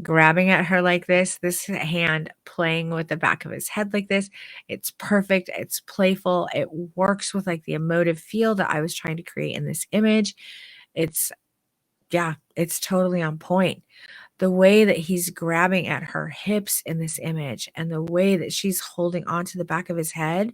grabbing at her like this hand playing with the back of his head like this. It's perfect. It's playful. It works with like the emotive feel that I was trying to create in this image. It's, yeah, it's totally on point. The way that he's grabbing at her hips in this image and the way that she's holding onto the back of his head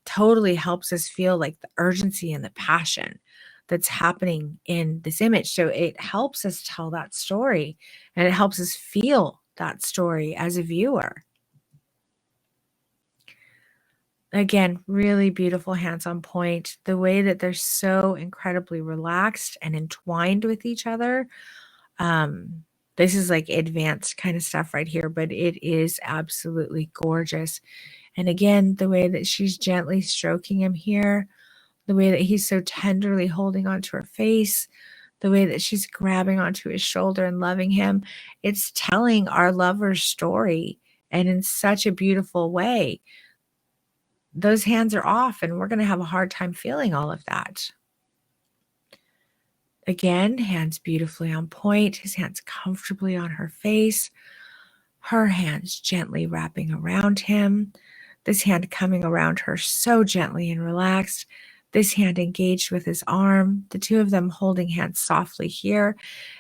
totally helps us feel like the urgency and the passion that's happening in this image. So it helps us tell that story and it helps us feel that story as a viewer. Again, really beautiful hands on point. The way that they're so incredibly relaxed and entwined with each other. This is like advanced kind of stuff right here, but it is absolutely gorgeous. And again, the way that she's gently stroking him here, the way that he's so tenderly holding onto her face, the way that she's grabbing onto his shoulder and loving him, it's telling our lover's story and in such a beautiful way. Those hands are off, and we're going to have a hard time feeling all of that. Again, hands beautifully on point, his hands comfortably on her face, her hands gently wrapping around him, this hand coming around her so gently and relaxed, this hand engaged with his arm, the two of them holding hands softly here.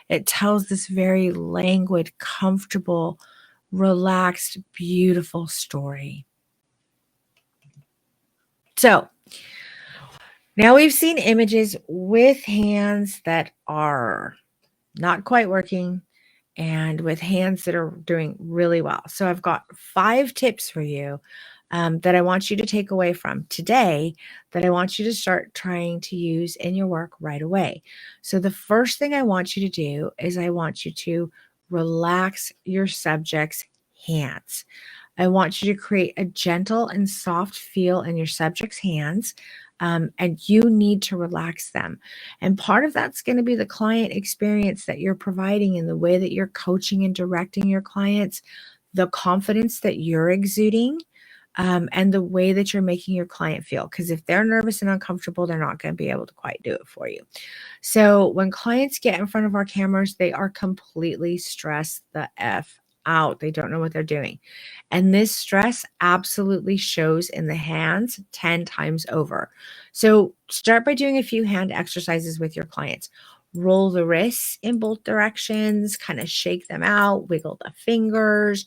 It tells this very languid, comfortable, relaxed, beautiful story. So now we've seen images with hands that are not quite working and with hands that are doing really well. So I've got 5 tips for you that I want you to take away from today that I want you to start trying to use in your work right away. So the first thing I want you to do is I want you to relax your subject's hands. I want you to create a gentle and soft feel in your subject's hands. and you need to relax them. And part of that's going to be the client experience that you're providing in the way that you're coaching and directing your clients, the confidence that you're exuding, and the way that you're making your client feel. Because if they're nervous and uncomfortable, they're not going to be able to quite do it for you. So when clients get in front of our cameras, they are completely stressed the F out. They don't know what they're doing. And this stress absolutely shows in the hands 10 times over. So start by doing a few hand exercises with your clients. Roll the wrists in both directions, kind of shake them out, wiggle the fingers,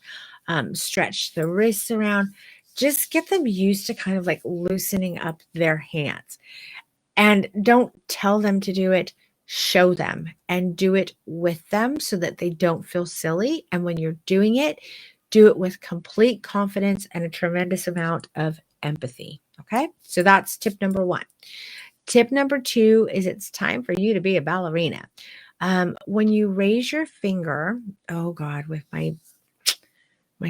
stretch the wrists around. Just get them used to kind of like loosening up their hands. And don't tell them to do it, show them and do it with them so that they don't feel silly. And when you're doing it, do it with complete confidence and a tremendous amount of empathy. Okay, so that's tip number one. Tip number two is it's time for you to be a ballerina. When you raise your finger, oh God, with my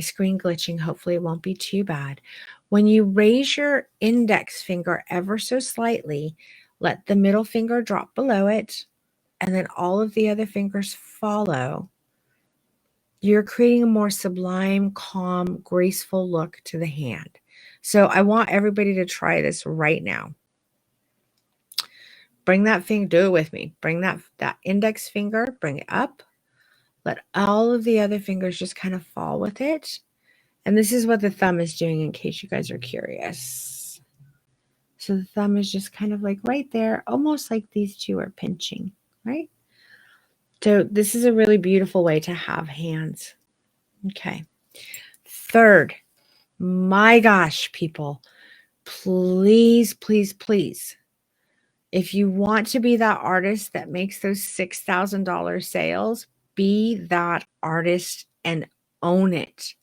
screen glitching, hopefully it won't be too bad. When you raise your index finger ever so slightly, let the middle finger drop below it, and then all of the other fingers follow. You're creating a more sublime, calm, graceful look to the hand. So I want everybody to try this right now. Bring that finger, do it with me. Bring that index finger, bring it up. Let all of the other fingers just kind of fall with it. And this is what the thumb is doing in case you guys are curious. So the thumb is just kind of like right there, almost like these two are pinching, right? So this is a really beautiful way to have hands. Okay. Third, my gosh, people, please, please, please, if you want to be that artist that makes those $6,000 sales, be that artist and own it.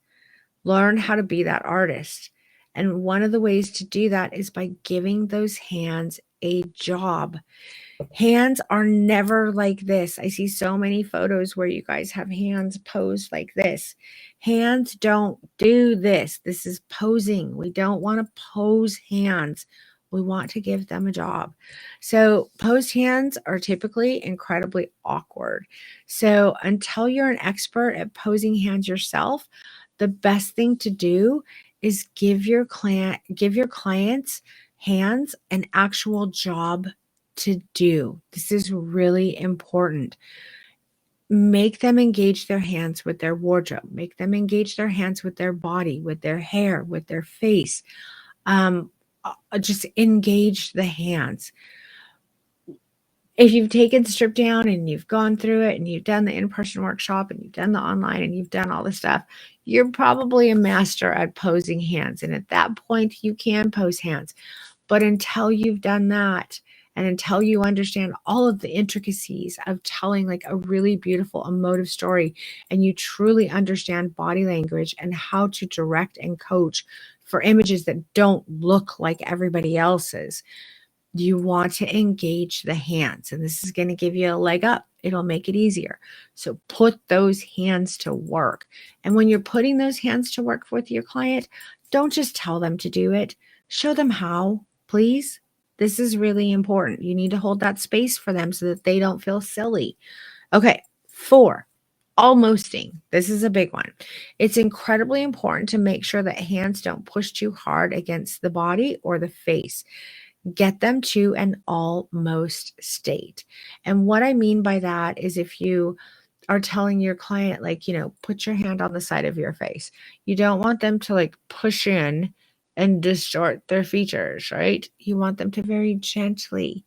Learn how to be that artist. And one of the ways to do that is by giving those hands a job. Hands are never like this. I see so many photos where you guys have hands posed like this. Hands don't do this. This is posing. We don't want to pose hands. We want to give them a job. So posed hands are typically incredibly awkward. So until you're an expert at posing hands yourself, the best thing to do is give your clients hands an actual job to do. This is really important. Make them engage their hands with their wardrobe. Make them engage their hands with their body, with their hair, with their face. Just engage the hands. If you've taken Strip Down and you've gone through it and you've done the in-person workshop and you've done the online and you've done all this stuff, you're probably a master at posing hands. And at that point, you can pose hands. But until you've done that, and until you understand all of the intricacies of telling like a really beautiful emotive story, and you truly understand body language and how to direct and coach for images that don't look like everybody else's, you want to engage the hands. And this is going to give you a leg up. It'll make it easier. So put those hands to work. And when you're putting those hands to work with your client, don't just tell them to do it. Show them how, please. This is really important. You need to hold that space for them so that they don't feel silly. Okay, 4, almosting. This is a big one. It's incredibly important to make sure that hands don't push too hard against the body or the face. Get them to an almost state. And what I mean by that is if you are telling your client, like, put your hand on the side of your face, you don't want them to like push in and distort their features, right? You want them to very gently,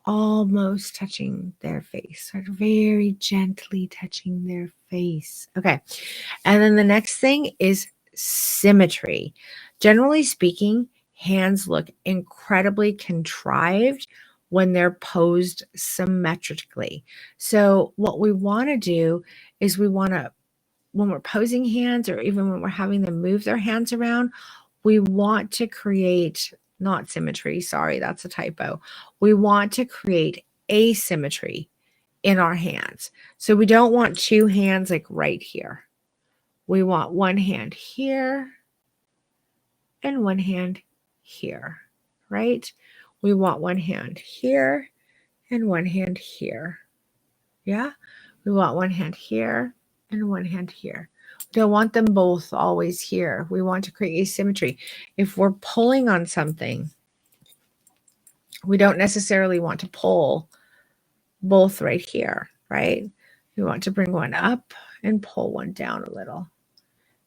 almost touching their face, or very gently touching their face. Okay. And then the next thing is symmetry. Generally speaking, hands look incredibly contrived when they're posed symmetrically. So what we want to do is when we're posing hands, or even when we're having them move their hands around, we want to create, not symmetry, sorry, that's a typo. We want to create asymmetry in our hands. So we don't want two hands like right here. We want one hand here and one hand here, right? We want one hand here and one hand here. Yeah? We want one hand here and one hand here. We don't want them both always here. We want to create asymmetry. If we're pulling on something, we don't necessarily want to pull both right here, right? We want to bring one up and pull one down a little.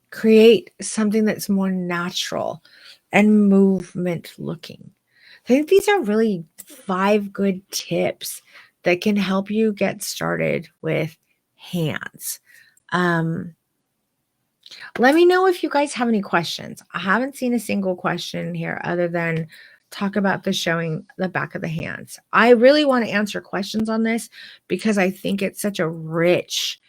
Create something that's more natural and movement looking. I think these are really 5 good tips that can help you get started with hands. Let me know if you guys have any questions. I haven't seen a single question here other than talk about the showing the back of the hands. I really want to answer questions on this because I think it's such a rich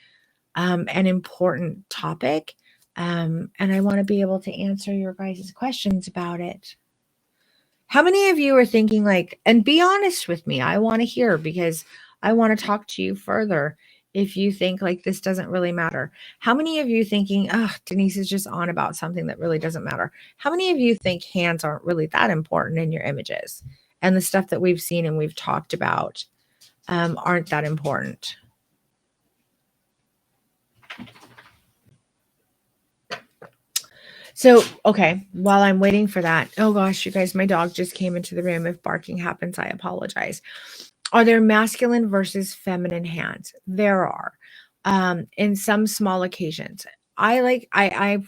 and important topic. And I want to be able to answer your guys' questions about it. How many of you are thinking like, and be honest with me, I want to hear because I want to talk to you further if you think like this doesn't really matter. How many of you thinking, oh, Denise is just on about something that really doesn't matter? How many of you think hands aren't really that important in your images and the stuff that we've seen and we've talked about aren't that important? So, okay, while I'm waiting for that, oh gosh, you guys, my dog just came into the room. If barking happens, I apologize. Are there masculine versus feminine hands? There are. In some small occasions. I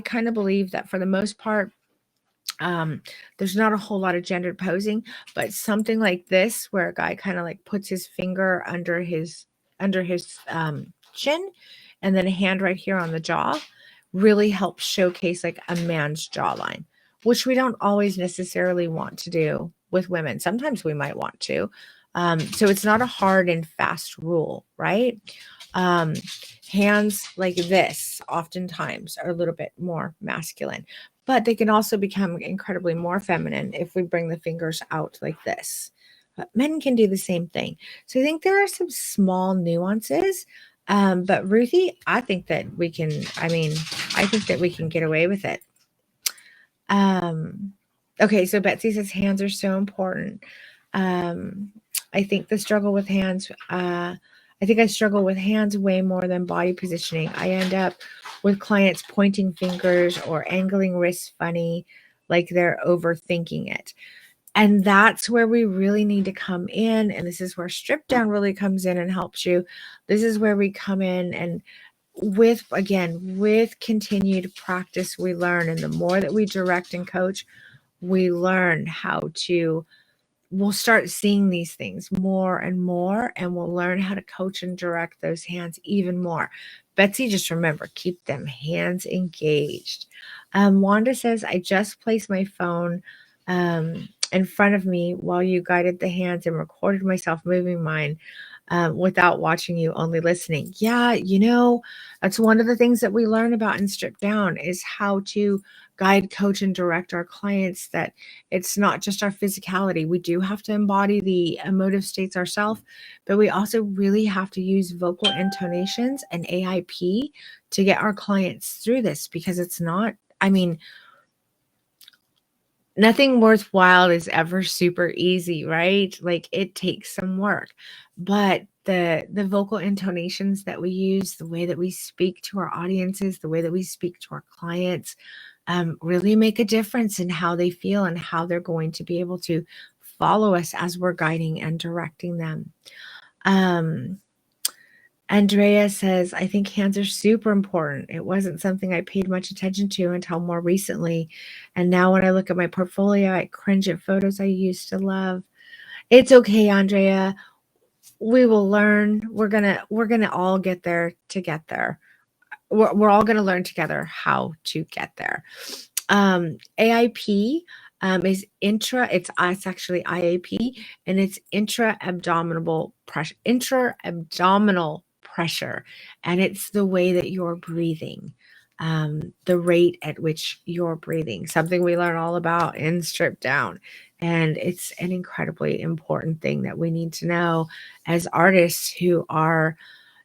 kind of believe that for the most part, there's not a whole lot of gendered posing, but something like this where a guy kind of like puts his finger under his chin and then a hand right here on the jaw really helps showcase like a man's jawline, which we don't always necessarily want to do with women. Sometimes we might want to. So it's not a hard and fast rule, right? Um, Hands like this oftentimes are a little bit more masculine, but they can also become incredibly more feminine if we bring the fingers out like this. But men can do the same thing. So I think there are some small nuances. But Ruthie, I think that we can, I think that we can get away with it. Okay, so Betsy says hands are so important. I think the struggle with hands, I think I struggle with hands way more than body positioning. I end up with clients pointing fingers or angling wrists funny, like they're overthinking it. And that's where we really need to come in. And this is where strip down really comes in and helps you. This is where we come in and with continued practice, we learn. And the more that we direct and coach, we learn how to, we'll start seeing these things more and more, and we'll learn how to coach and direct those hands even more. Betsy, just remember, keep them hands engaged. Wanda says, I just placed my phone in front of me while you guided the hands and recorded myself moving mine without watching you, only listening. Yeah, that's one of the things that we learn about in Strip Down is how to guide, coach, and direct our clients, that it's not just our physicality. We do have to embody the emotive states ourselves, but we also really have to use vocal intonations and AIP to get our clients through this, because it's not, nothing worthwhile is ever super easy, right? Like it takes some work, but the vocal intonations that we use, the way that we speak to our audiences, the way that we speak to our clients, really make a difference in how they feel and how they're going to be able to follow us as we're guiding and directing them. Andrea says, I think hands are super important. It wasn't something I paid much attention to until more recently. And now when I look at my portfolio, I cringe at photos I used to love. It's okay, Andrea. We will learn. We're gonna all get there to get there. We're all gonna learn together how to get there. AIP is it's actually IAP, and it's intra-abdominal pressure, and it's the way that you're breathing, the rate at which you're breathing, something we learn all about in Strip Down. And it's an incredibly important thing that we need to know as artists who are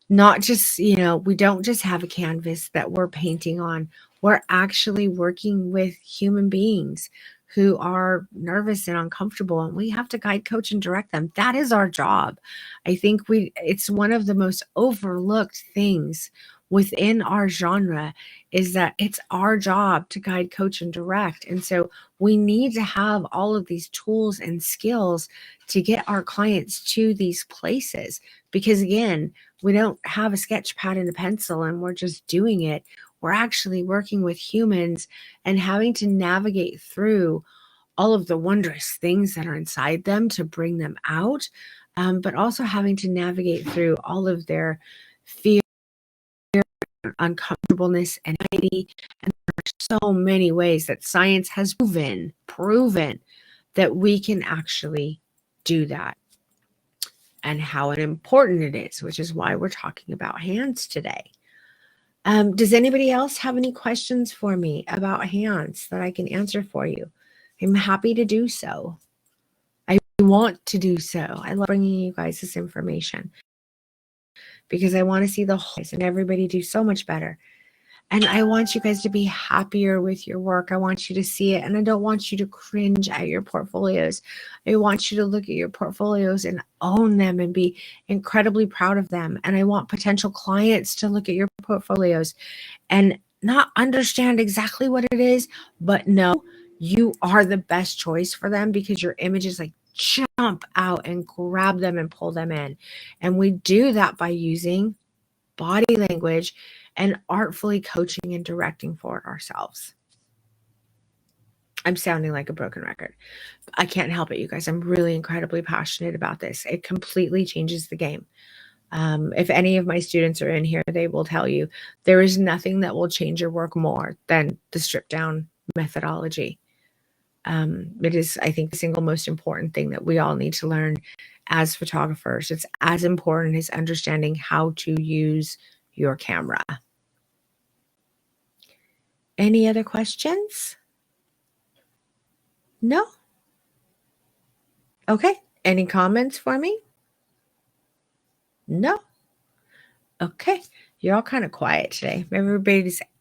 not just, we don't just have a canvas that we're painting on. We're actually working with human beings who are nervous and uncomfortable, and we have to guide, coach, and direct them. That is our job. I think it's one of the most overlooked things within our genre, is that it's our job to guide, coach, and direct. And so we need to have all of these tools and skills to get our clients to these places. Because again, we don't have a sketch pad and a pencil and we're just doing it. We're actually working with humans and having to navigate through all of the wondrous things that are inside them to bring them out, but also having to navigate through all of their fear, uncomfortableness, anxiety. And there are so many ways that science has proven that we can actually do that, and how important it is, which is why we're talking about hands today. Does anybody else have any questions for me about hands that I can answer for you? I'm happy to do so. I want to do so. I love bringing you guys this information because I want to see the whole and everybody do so much better. And I want you guys to be happier with your work. I want you to see it. And I don't want you to cringe at your portfolios. I want you to look at your portfolios and own them and be incredibly proud of them. And I want potential clients to look at your portfolios and not understand exactly what it is, but know you are the best choice for them because your images like jump out and grab them and pull them in. And we do that by using body language and artfully coaching and directing for ourselves. I'm sounding like a broken record. I can't help it, you guys. I'm really incredibly passionate about this. It completely changes the game. If any of my students are in here, they will tell you there is nothing that will change your work more than the stripped down methodology. It is, I think, the single most important thing that we all need to learn as photographers. It's as important as understanding how to use your camera. Any other questions? No? Okay. Any comments for me? No? Okay. You're all kind of quiet today.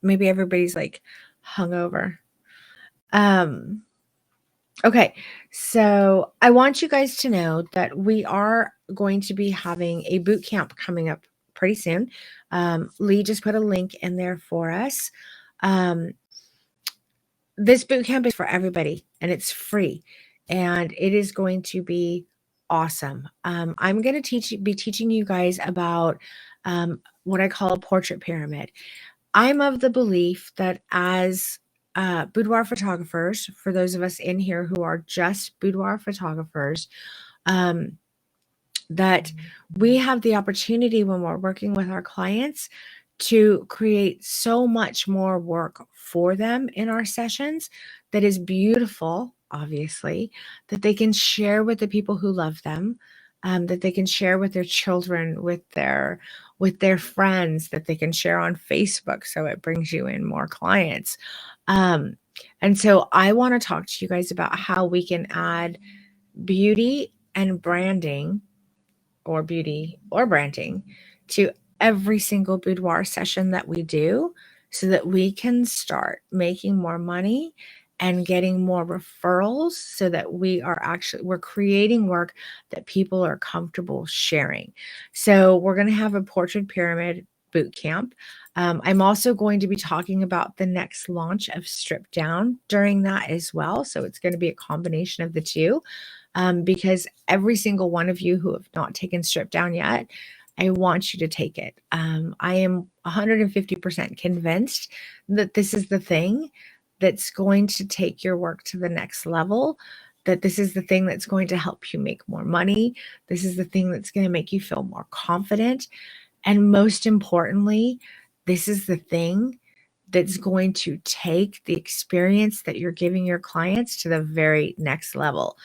Maybe everybody's like hungover. Okay. So I want you guys to know that we are going to be having a boot camp coming up pretty soon. Lee just put a link in there for us. This boot camp is for everybody and it's free and it is going to be awesome. I'm going to be teaching you guys about what I call a portrait pyramid. I'm of the belief that as boudoir photographers, for those of us in here who are just boudoir photographers, that we have the opportunity when we're working with our clients to create so much more work for them in our sessions that is beautiful, obviously, that they can share with the people who love them, that they can share with their children, with their friends, that they can share on Facebook so it brings you in more clients. And so I want to talk to you guys about how we can add beauty and branding, or beauty or branding, to every single boudoir session that we do so that we can start making more money and getting more referrals so that we're creating work that people are comfortable sharing. So we're going to have a portrait pyramid boot camp. I'm also going to be talking about the next launch of Strip Down during that as well. So it's going to be a combination of the two. Because every single one of you who have not taken Strip Down yet, I want you to take it. I am 150% convinced that this is the thing that's going to take your work to the next level, that this is the thing that's going to help you make more money. This is the thing that's going to make you feel more confident. And most importantly, this is the thing that's going to take the experience that you're giving your clients to the very next level.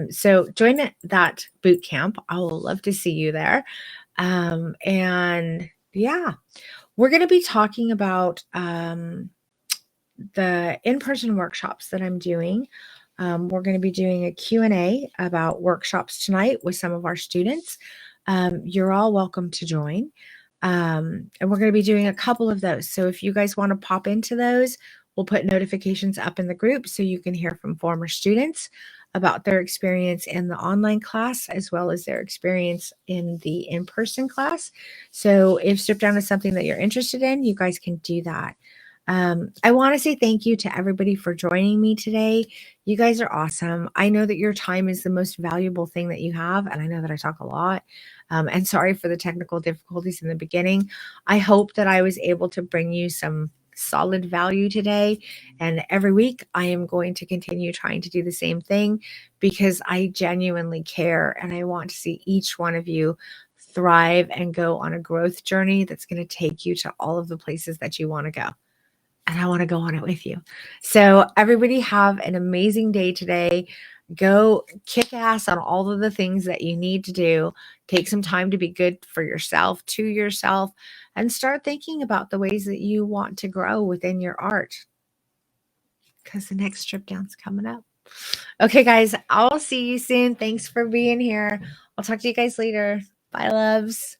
So join that boot camp. I will love to see you there. And yeah, we're going to be talking about the in-person workshops that I'm doing. We're going to be doing a Q&A about workshops tonight with some of our students. You're all welcome to join. And we're going to be doing a couple of those. So if you guys want to pop into those, We'll put notifications up in the group so you can hear from former students about their experience in the online class as well as their experience in the in-person class. So if strip down is something that you're interested in, you guys can do that. I want to say thank you to everybody for joining me today. You guys are awesome. I know that your time is the most valuable thing that you have, and I know that I talk a lot. And sorry for the technical difficulties in the beginning. I hope that I was able to bring you some solid value today. And every week, I am going to continue trying to do the same thing because I genuinely care and I want to see each one of you thrive and go on a growth journey that's going to take you to all of the places that you want to go. And I want to go on it with you. So, everybody, have an amazing day today. Go kick ass on all of the things that you need to do. Take some time to be good for yourself, to yourself, and start thinking about the ways that you want to grow within your art because the next strip down's coming up. Okay, guys, I'll see you soon. Thanks for being here. I'll talk to you guys later. Bye, loves.